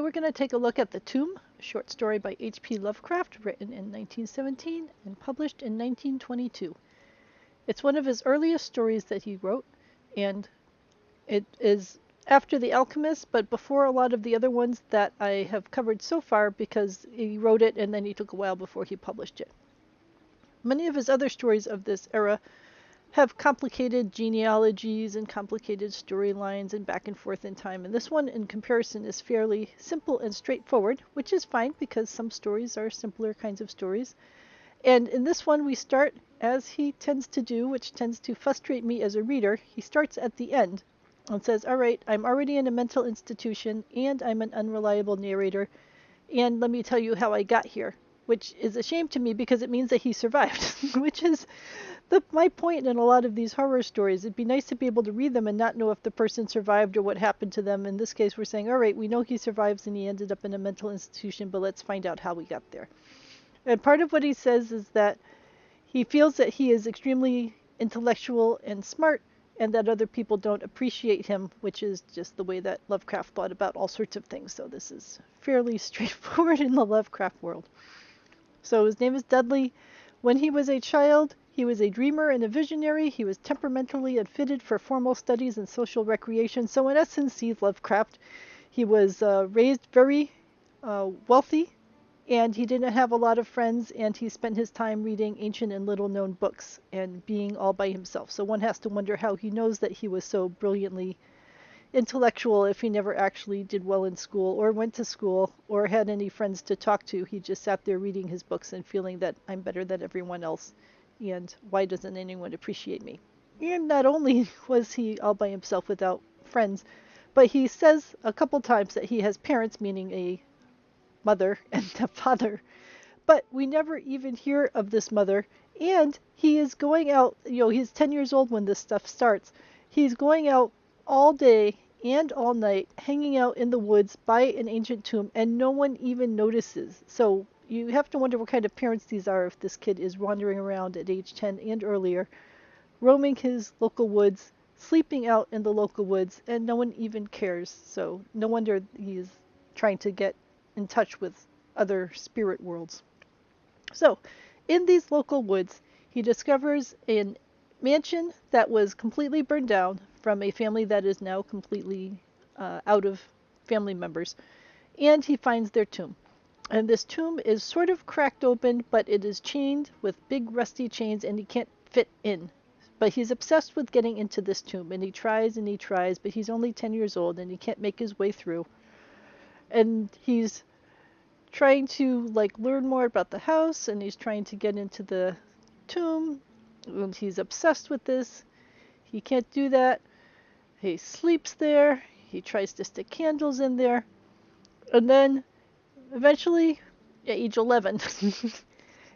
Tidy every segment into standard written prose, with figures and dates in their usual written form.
we're going to take a look at The Tomb, a short story by H.P. Lovecraft, written in 1917 and published in 1922. It's one of his earliest stories that he wrote, and it is after The Alchemist, but before a lot of the other ones that I have covered so far, because he wrote it and then he took a while before he published it. Many of his other stories of this era have complicated genealogies and complicated storylines and back and forth in time. And this one, in comparison, is fairly simple and straightforward, which is fine because some stories are simpler kinds of stories. And in this one, we start, as he tends to do, which tends to frustrate me as a reader, he starts at the end and says, all right, I'm already in a mental institution and I'm an unreliable narrator. And let me tell you how I got here, which is a shame to me because it means that he survived, which is my point in a lot of these horror stories. It'd be nice to be able to read them and not know if the person survived or what happened to them. In this case, we're saying, all right, we know he survives and he ended up in a mental institution, but let's find out how we got there. And part of what he says is that he feels that he is extremely intellectual and smart and that other people don't appreciate him, which is just the way that Lovecraft thought about all sorts of things. So this is fairly straightforward in the Lovecraft world. So his name is Dudley. When he was a child, he was a dreamer and a visionary. He was temperamentally unfitted for formal studies and social recreation. So in essence, he's Lovecraft. He was raised very wealthy, and he didn't have a lot of friends, and he spent his time reading ancient and little-known books and being all by himself. So one has to wonder how he knows that he was so brilliantly intellectual if he never actually did well in school or went to school or had any friends to talk to. He just sat there reading his books and feeling that I'm better than everyone else, and why doesn't anyone appreciate me? And not only was he all by himself without friends, but he says a couple times that he has parents, meaning a mother and a father, but we never even hear of this mother. And he is going out, he's 10 years old when this stuff starts. He's going out all day and all night, hanging out in the woods by an ancient tomb, and no one even notices. So you have to wonder what kind of parents these are if this kid is wandering around at age 10 and earlier, roaming his local woods, sleeping out in the local woods, and no one even cares. So no wonder he's trying to get in touch with other spirit worlds. So in these local woods, he discovers a mansion that was completely burned down from a family that is now completely out of family members, and he finds their tomb. And this tomb is sort of cracked open, but it is chained with big rusty chains, and he can't fit in. But he's obsessed with getting into this tomb, and he tries, but he's only 10 years old, and he can't make his way through. And he's trying to learn more about the house, and he's trying to get into the tomb, and he's obsessed with this. He can't do that. He sleeps there. He tries to stick candles in there. And then, eventually, at age 11,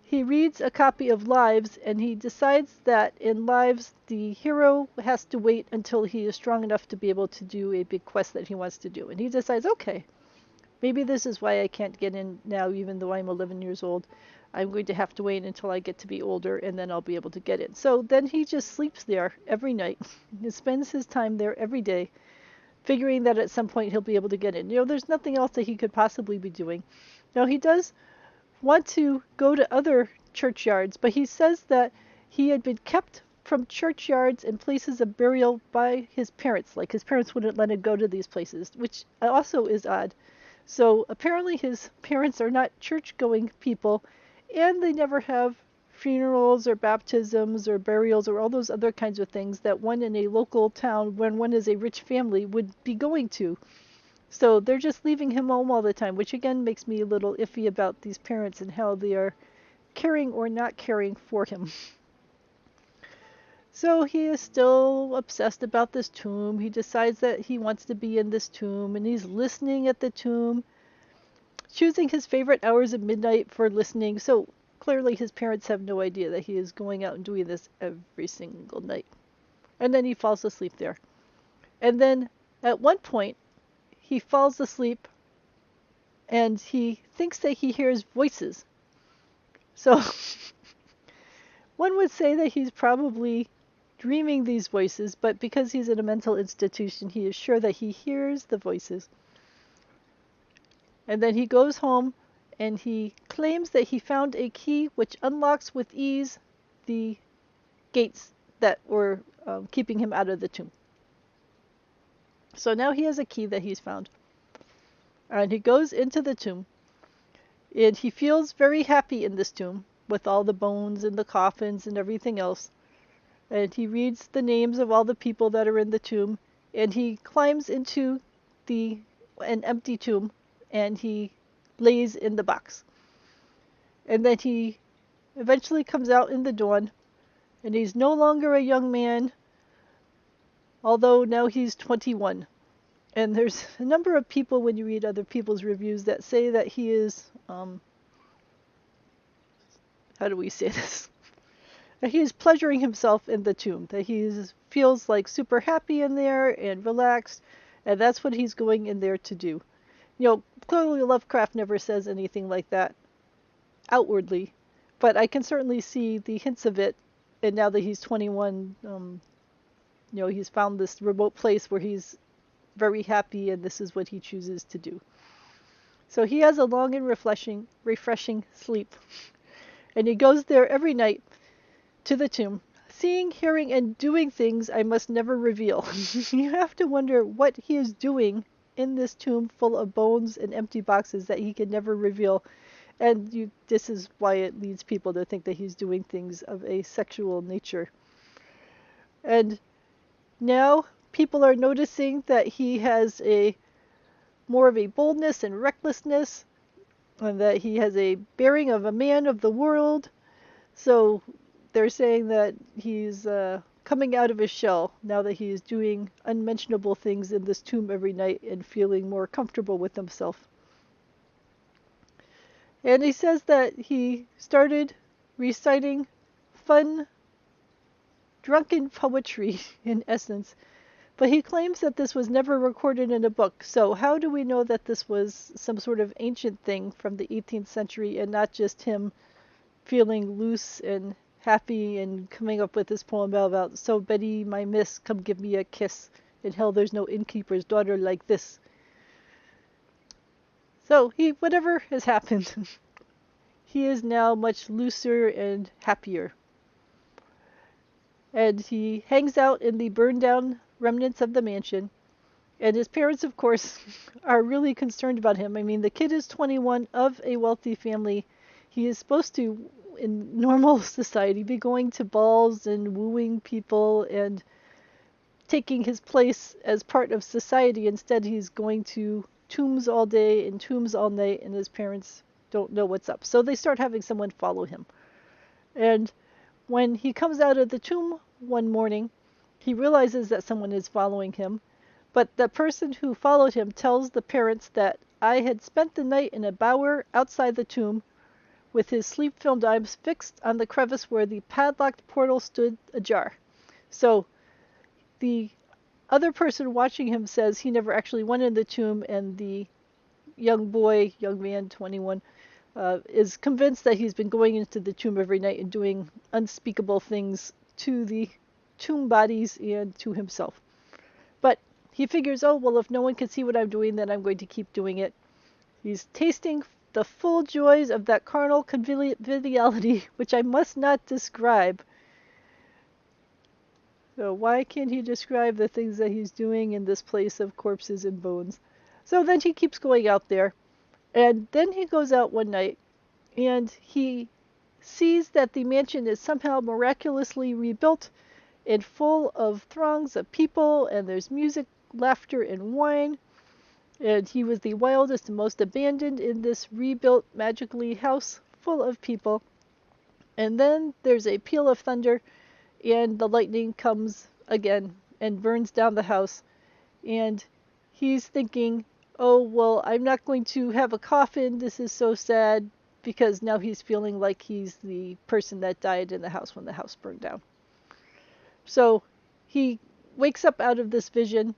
he reads a copy of Lives, and he decides that in Lives, the hero has to wait until he is strong enough to be able to do a big quest that he wants to do. And he decides, okay, maybe this is why I can't get in now, even though I'm 11 years old. I'm going to have to wait until I get to be older, and then I'll be able to get in. So then he just sleeps there every night. He spends his time there every day, figuring that at some point he'll be able to get in. There's nothing else that he could possibly be doing. Now, he does want to go to other churchyards, but he says that he had been kept from churchyards and places of burial by his parents. Like, his parents wouldn't let him go to these places, which also is odd. So apparently his parents are not church-going people, and they never have funerals or baptisms or burials or all those other kinds of things that one in a local town, when one is a rich family, would be going to. So they're just leaving him home all the time, which again makes me a little iffy about these parents and how they are caring or not caring for him. So he is still obsessed about this tomb. He decides that he wants to be in this tomb, and he's listening at the tomb, choosing his favorite hours of midnight for listening. So clearly his parents have no idea that he is going out and doing this every single night. And then he falls asleep there. And then at one point, he falls asleep and he thinks that he hears voices. So one would say that he's probably dreaming these voices, but because he's in a mental institution, he is sure that he hears the voices. And then he goes home and he claims that he found a key which unlocks with ease the gates that were keeping him out of the tomb. So now he has a key that he's found. And he goes into the tomb. And he feels very happy in this tomb with all the bones and the coffins and everything else. And he reads the names of all the people that are in the tomb. And he climbs into an empty tomb and he lays in the box. And then he eventually comes out in the dawn. And he's no longer a young man, although now he's 21. And there's a number of people, when you read other people's reviews, that say that he is, how do we say this? That he is pleasuring himself in the tomb, that he feels like super happy in there and relaxed, and that's what he's going in there to do. You know, clearly Lovecraft never says anything like that outwardly, but I can certainly see the hints of it, and now that he's 21, he's found this remote place where he's very happy, and this is what he chooses to do. So he has a long and refreshing sleep. And he goes there every night to the tomb, seeing, hearing, and doing things I must never reveal. You have to wonder what he is doing in this tomb full of bones and empty boxes that he can never reveal. And this is why it leads people to think that he's doing things of a sexual nature. And now people are noticing that he has more of a boldness and recklessness, and that he has a bearing of a man of the world. So they're saying that he's coming out of his shell now that he is doing unmentionable things in this tomb every night and feeling more comfortable with himself. And he says that he started reciting fun, drunken poetry, in essence. But he claims that this was never recorded in a book. So how do we know that this was some sort of ancient thing from the 18th century and not just him feeling loose and happy and coming up with this poem about, so Betty, my miss, come give me a kiss. In hell there's no innkeeper's daughter like this. So whatever has happened, he is now much looser and happier. And he hangs out in the burned down remnants of the mansion. And his parents, of course, are really concerned about him. I mean, the kid is 21, of a wealthy family. He is supposed to, in normal society, be going to balls and wooing people and taking his place as part of society. Instead, he's going to tombs all day and tombs all night, and his parents don't know what's up. So they start having someone follow him. And when he comes out of the tomb one morning, he realizes that someone is following him. But the person who followed him tells the parents that I had spent the night in a bower outside the tomb with his sleep-filmed eyes fixed on the crevice where the padlocked portal stood ajar. So the other person watching him says he never actually went in the tomb, and the young man, 21, is convinced that he's been going into the tomb every night and doing unspeakable things to the tomb bodies and to himself. But he figures, oh, well, if no one can see what I'm doing, then I'm going to keep doing it. He's tasting the full joys of that carnal conviviality, which I must not describe. So why can't he describe the things that he's doing in this place of corpses and bones? So then he keeps going out there. And then he goes out one night and he sees that the mansion is somehow miraculously rebuilt and full of throngs of people, and there's music, laughter, and wine. And he was the wildest and most abandoned in this rebuilt magically house full of people. And then there's a peal of thunder, and the lightning comes again and burns down the house. And he's thinking, oh, well, I'm not going to have a coffin. This is so sad, because now he's feeling like he's the person that died in the house when the house burned down. So he wakes up out of this vision,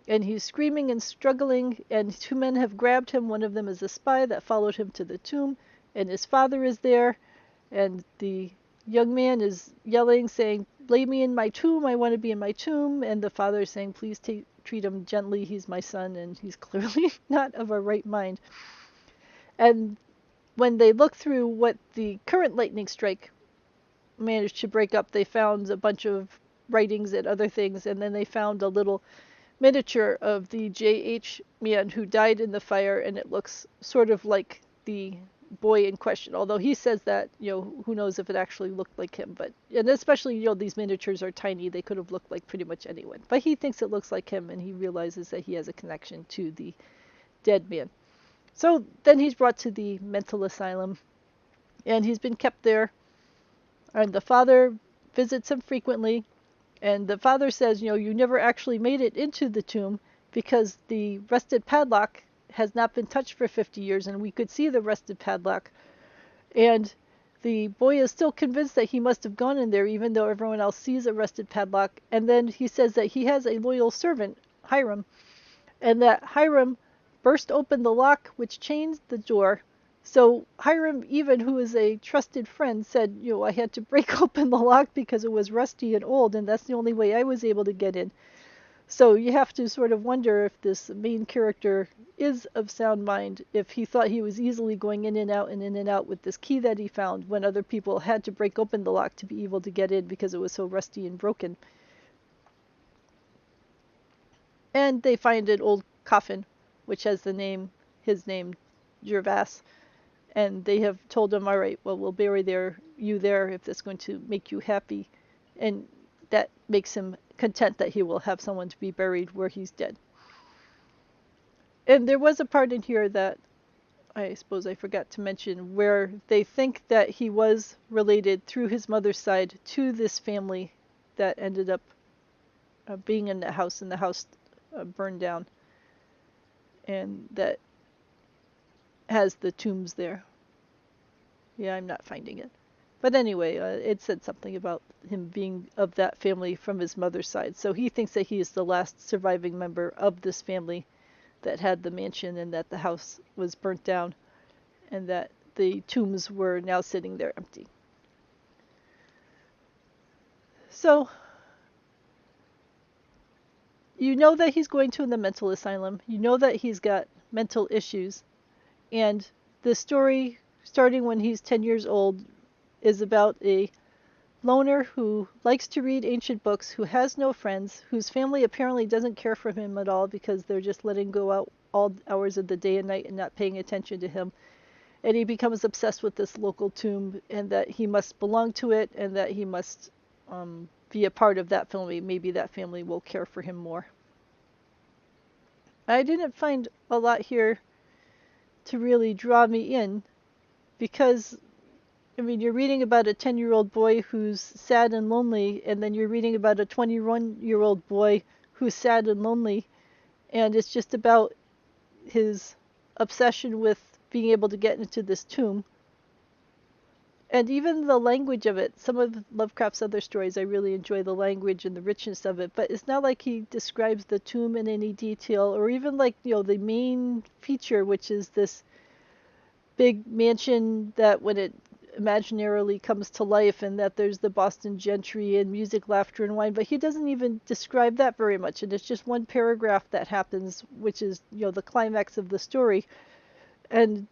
and he's screaming and struggling, and two men have grabbed him. One of them is a spy that followed him to the tomb, and his father is there, and the young man is yelling, saying, lay me in my tomb, I want to be in my tomb, and the father is saying, please treat him gently, he's my son, and he's clearly not of a right mind. And when they look through what the current lightning strike managed to break up, they found a bunch of writings and other things, and then they found a little miniature of the J.H. man who died in the fire, and it looks sort of like the boy in question, although he says that, who knows if it actually looked like him. But, and especially, these miniatures are tiny, they could have looked like pretty much anyone, but he thinks it looks like him, and he realizes that he has a connection to the dead man. So then he's brought to the mental asylum, and he's been kept there, and the father visits him frequently, and the father says, you never actually made it into the tomb because the rusted padlock has not been touched for 50 years, and we could see the rusted padlock. And the boy is still convinced that he must have gone in there, even though everyone else sees a rusted padlock. And then he says that he has a loyal servant, Hiram, and that Hiram burst open the lock, which chained the door. So Hiram, even who is a trusted friend, said, I had to break open the lock because it was rusty and old, and that's the only way I was able to get in. So you have to sort of wonder if this main character is of sound mind, if he thought he was easily going in and out and in and out with this key that he found, when other people had to break open the lock to be able to get in because it was so rusty and broken. And they find an old coffin, which has his name, Gervais. And they have told him, all right, well, we'll bury you there if that's going to make you happy. And that makes him content that he will have someone to be buried where he's dead. And there was a part in here that I suppose I forgot to mention where they think that he was related through his mother's side to this family that ended up being in the house, and the house burned down, and that has the tombs there. Yeah, I'm not finding it. But anyway, it said something about him being of that family from his mother's side. So he thinks that he is the last surviving member of this family that had the mansion, and that the house was burnt down, and that the tombs were now sitting there empty. So you know that he's going to the mental asylum. You know that he's got mental issues. And the story, starting when he's 10 years old, is about a loner who likes to read ancient books, who has no friends, whose family apparently doesn't care for him at all because they're just letting go out all hours of the day and night and not paying attention to him. And he becomes obsessed with this local tomb, and that he must belong to it, and that he must be a part of that family. Maybe that family will care for him more. I didn't find a lot here to really draw me in, because you're reading about a 10-year-old boy who's sad and lonely, and then you're reading about a 21-year-old boy who's sad and lonely, and it's just about his obsession with being able to get into this tomb. And even the language of it, some of Lovecraft's other stories, I really enjoy the language and the richness of it, but it's not like he describes the tomb in any detail, or even like, the main feature, which is this big mansion that when it imaginarily comes to life, and that there's the Boston gentry and music, laughter, and wine, but he doesn't even describe that very much, and it's just one paragraph that happens, which is, the climax of the story. And,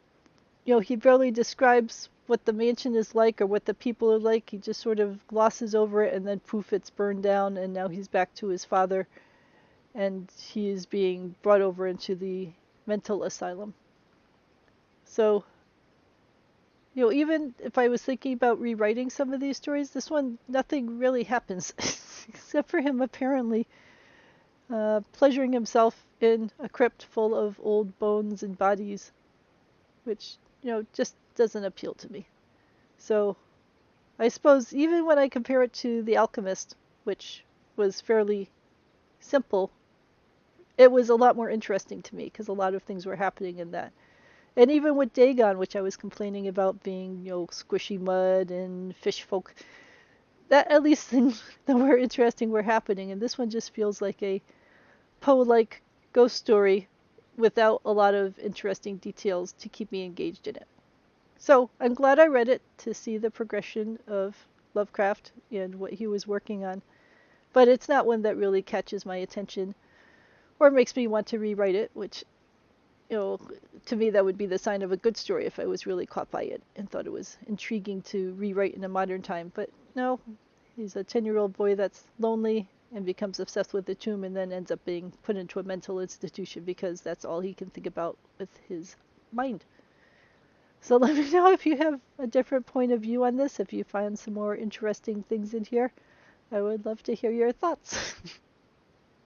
he barely describes what the mansion is like or what the people are like. He just sort of glosses over it, and then poof, it's burned down, and now he's back to his father, and he is being brought over into the mental asylum. So, even if I was thinking about rewriting some of these stories, this one, nothing really happens, except for him apparently pleasuring himself in a crypt full of old bones and bodies, which, just doesn't appeal to me. So I suppose even when I compare it to The Alchemist, which was fairly simple, it was a lot more interesting to me because a lot of things were happening in that. And even with Dagon, which I was complaining about being, squishy mud and fish folk, that at least things that were interesting were happening. And this one just feels like a Poe-like ghost story without a lot of interesting details to keep me engaged in it. So I'm glad I read it to see the progression of Lovecraft and what he was working on. But it's not one that really catches my attention or makes me want to rewrite it, which to me that would be the sign of a good story if I was really caught by it and thought it was intriguing to rewrite in a modern time. But no, he's a 10-year-old boy that's lonely and becomes obsessed with the tomb and then ends up being put into a mental institution because that's all he can think about with his mind. So let me know if you have a different point of view on this, if you find some more interesting things in here. I would love to hear your thoughts.